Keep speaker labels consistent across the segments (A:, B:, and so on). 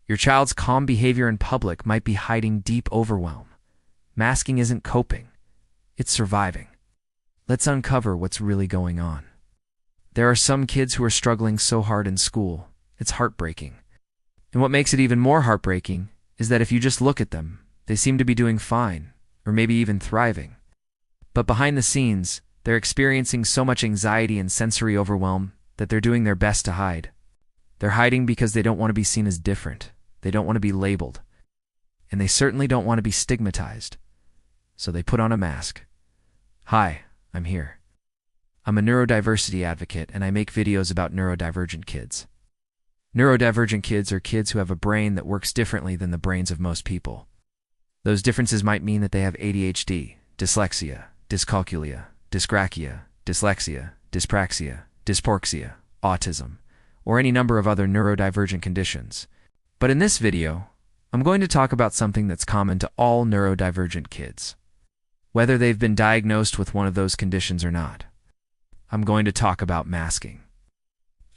A: Your child's calm behavior in public might be hiding deep overwhelm. Masking isn't coping, it's surviving. Let's uncover what's really going on. There are some kids who are struggling so hard in school, it's heartbreaking. And what makes it even more heartbreaking is that if you just look at them, they seem to be doing fine, or maybe even thriving. But behind the scenes, they're experiencing so much anxiety and sensory overwhelm that they're doing their best to hide. They're hiding because they don't want to be seen as different. They don't want to be labeled. And they certainly don't want to be stigmatized. So they put on a mask. Hi, I'm here. I'm a neurodiversity advocate, and I make videos about neurodivergent kids. Neurodivergent kids are kids who have a brain that works differently than the brains of most people. Those differences might mean that they have ADHD, dyslexia, dyscalculia, dysgraphia, dyslexia, dyspraxia, dysporxia, autism, or any number of other neurodivergent conditions. But in this video, I'm going to talk about something that's common to all neurodivergent kids, whether they've been diagnosed with one of those conditions or not. I'm going to talk about masking.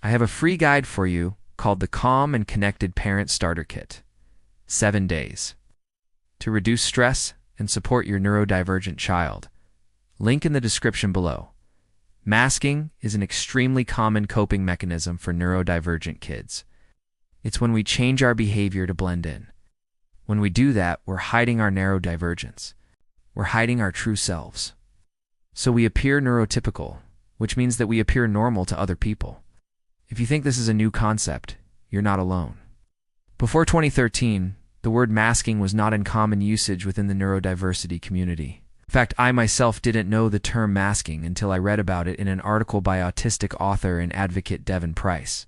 A: I have a free guide for you called the Calm and Connected Parent Starter Kit. 7 days. To reduce stress and support your neurodivergent child. Link in the description below. Masking is an extremely common coping mechanism for neurodivergent kids. It's when we change our behavior to blend in. When we do that, we're hiding our neurodivergence. We're hiding our true selves. So we appear neurotypical, which means that we appear normal to other people. If you think this is a new concept, you're not alone. Before 2013, the word masking was not in common usage within the neurodiversity community. In fact, I myself didn't know the term masking until I read about it in an article by autistic author and advocate Devin Price.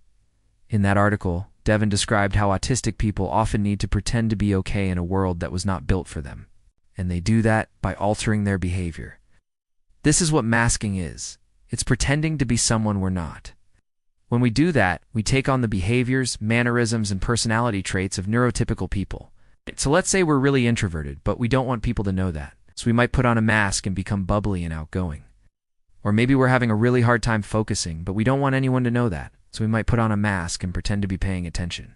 A: In that article, Devin described how autistic people often need to pretend to be okay in a world that was not built for them. And they do that by altering their behavior. This is what masking is. It's pretending to be someone we're not. When we do that, we take on the behaviors, mannerisms, and personality traits of neurotypical people. So let's say we're really introverted, but we don't want people to know that. So we might put on a mask and become bubbly and outgoing. Or maybe we're having a really hard time focusing, but we don't want anyone to know that. So we might put on a mask and pretend to be paying attention.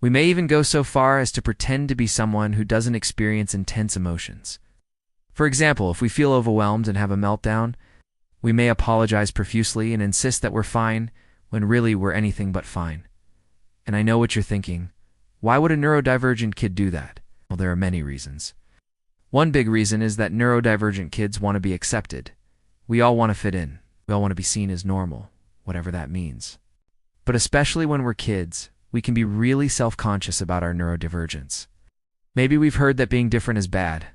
A: We may even go so far as to pretend to be someone who doesn't experience intense emotions. For example, if we feel overwhelmed and have a meltdown, we may apologize profusely and insist that we're fine when really we're anything but fine. And I know what you're thinking. Why would a neurodivergent kid do that? Well, there are many reasons. One big reason is that neurodivergent kids want to be accepted. We all want to fit in. We all want to be seen as normal, whatever that means. But especially when we're kids, we can be really self-conscious about our neurodivergence. Maybe we've heard that being different is bad.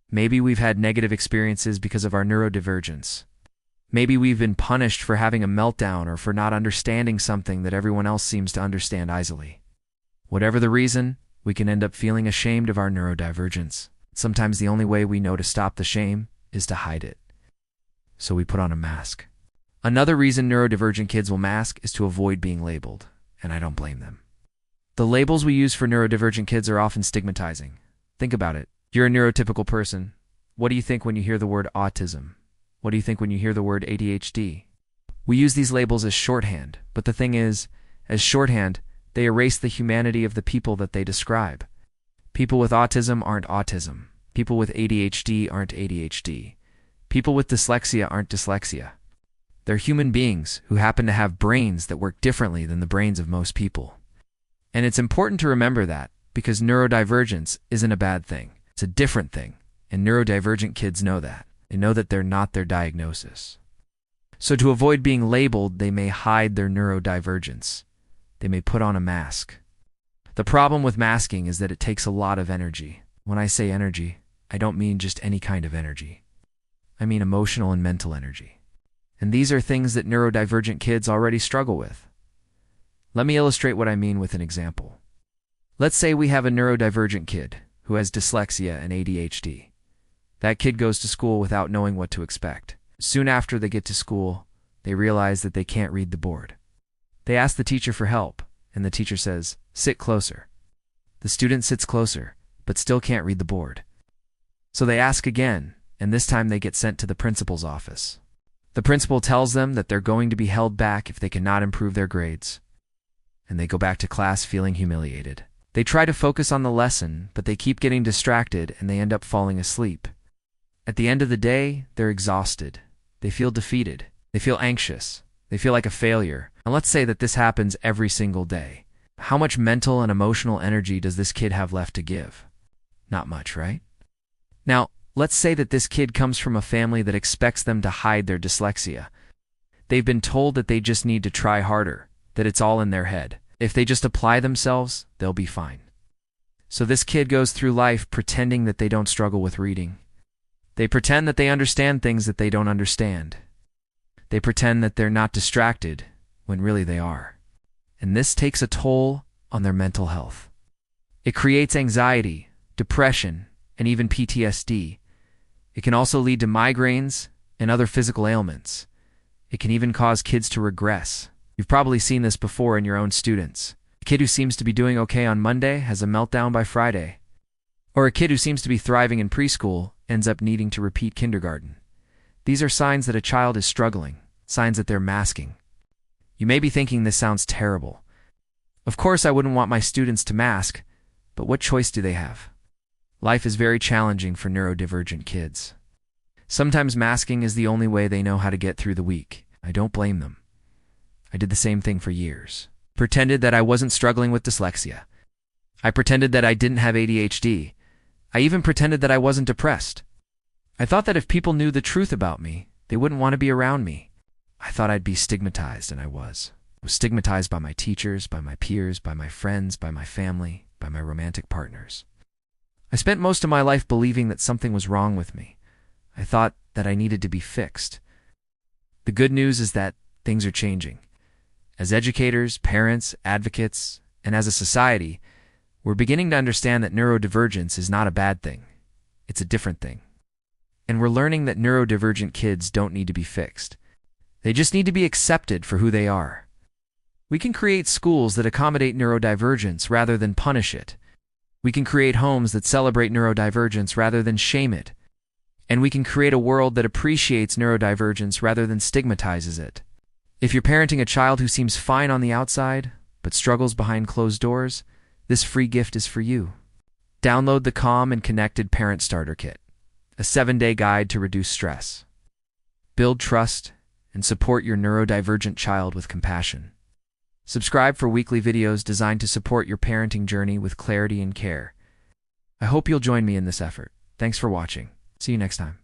A: Maybe we've had negative experiences because of our neurodivergence. Maybe we've been punished for having a meltdown or for not understanding something that everyone else seems to understand easily. Whatever the reason, we can end up feeling ashamed of our neurodivergence. Sometimes the only way we know to stop the shame is to hide it. So we put on a mask. Another reason neurodivergent kids will mask is to avoid being labeled, and I don't blame them. The labels we use for neurodivergent kids are often stigmatizing. Think about it. You're a neurotypical person. What do you think when you hear the word autism? What do you think when you hear the word ADHD? We use these labels as shorthand, but the thing is, as shorthand, they erase the humanity of the people that they describe. People with autism aren't autism. People with ADHD aren't ADHD. People with dyslexia aren't dyslexia. They're human beings who happen to have brains that work differently than the brains of most people. And it's important to remember that, because neurodivergence isn't a bad thing. It's a different thing, and neurodivergent kids know that. They know that they're not their diagnosis. So to avoid being labeled, they may hide their neurodivergence. They may put on a mask. The problem with masking is that it takes a lot of energy. When I say energy, I don't mean just any kind of energy. I mean emotional and mental energy. And these are things that neurodivergent kids already struggle with. Let me illustrate what I mean with an example. Let's say we have a neurodivergent kid who has dyslexia and ADHD. That kid goes to school without knowing what to expect. Soon after they get to school, they realize that they can't read the board. They ask the teacher for help, and the teacher says, "Sit closer." The student sits closer, but still can't read the board. So they ask again, and this time they get sent to the principal's office. The principal tells them that they're going to be held back if they cannot improve their grades. And they go back to class feeling humiliated. They try to focus on the lesson, but they keep getting distracted and they end up falling asleep. At the end of the day, they're exhausted. They feel defeated. They feel anxious. They feel like a failure. And let's say that this happens every single day. How much mental and emotional energy does this kid have left to give? Not much, right? Now, let's say that this kid comes from a family that expects them to hide their dyslexia. They've been told that they just need to try harder, that it's all in their head. If they just apply themselves, they'll be fine. So this kid goes through life pretending that they don't struggle with reading. They pretend that they understand things that they don't understand. They pretend that they're not distracted when really they are. And this takes a toll on their mental health. It creates anxiety, depression, and even PTSD. It can also lead to migraines and other physical ailments. It can even cause kids to regress. You've probably seen this before in your own students. A kid who seems to be doing okay on Monday has a meltdown by Friday. Or a kid who seems to be thriving in preschool ends up needing to repeat kindergarten. These are signs that a child is struggling, signs that they're masking. You may be thinking this sounds terrible. Of course, I wouldn't want my students to mask, but what choice do they have? Life is very challenging for neurodivergent kids. Sometimes masking is the only way they know how to get through the week. I don't blame them. I did the same thing for years. Pretended that I wasn't struggling with dyslexia. I pretended that I didn't have ADHD. I even pretended that I wasn't depressed. I thought that if people knew the truth about me, they wouldn't want to be around me. I thought I'd be stigmatized, and I was. I was stigmatized by my teachers, by my peers, by my friends, by my family, by my romantic partners. I spent most of my life believing that something was wrong with me. I thought that I needed to be fixed. The good news is that things are changing. As educators, parents, advocates, and as a society, we're beginning to understand that neurodivergence is not a bad thing. It's a different thing. And we're learning that neurodivergent kids don't need to be fixed. They just need to be accepted for who they are. We can create schools that accommodate neurodivergence rather than punish it. We can create homes that celebrate neurodivergence rather than shame it. And we can create a world that appreciates neurodivergence rather than stigmatizes it. If you're parenting a child who seems fine on the outside, but struggles behind closed doors, this free gift is for you. Download the Calm and Connected Parent Starter Kit, a 7-day guide to reduce stress. Build trust and support your neurodivergent child with compassion. Subscribe for weekly videos designed to support your parenting journey with clarity and care. I hope you'll join me in this effort. Thanks for watching. See you next time.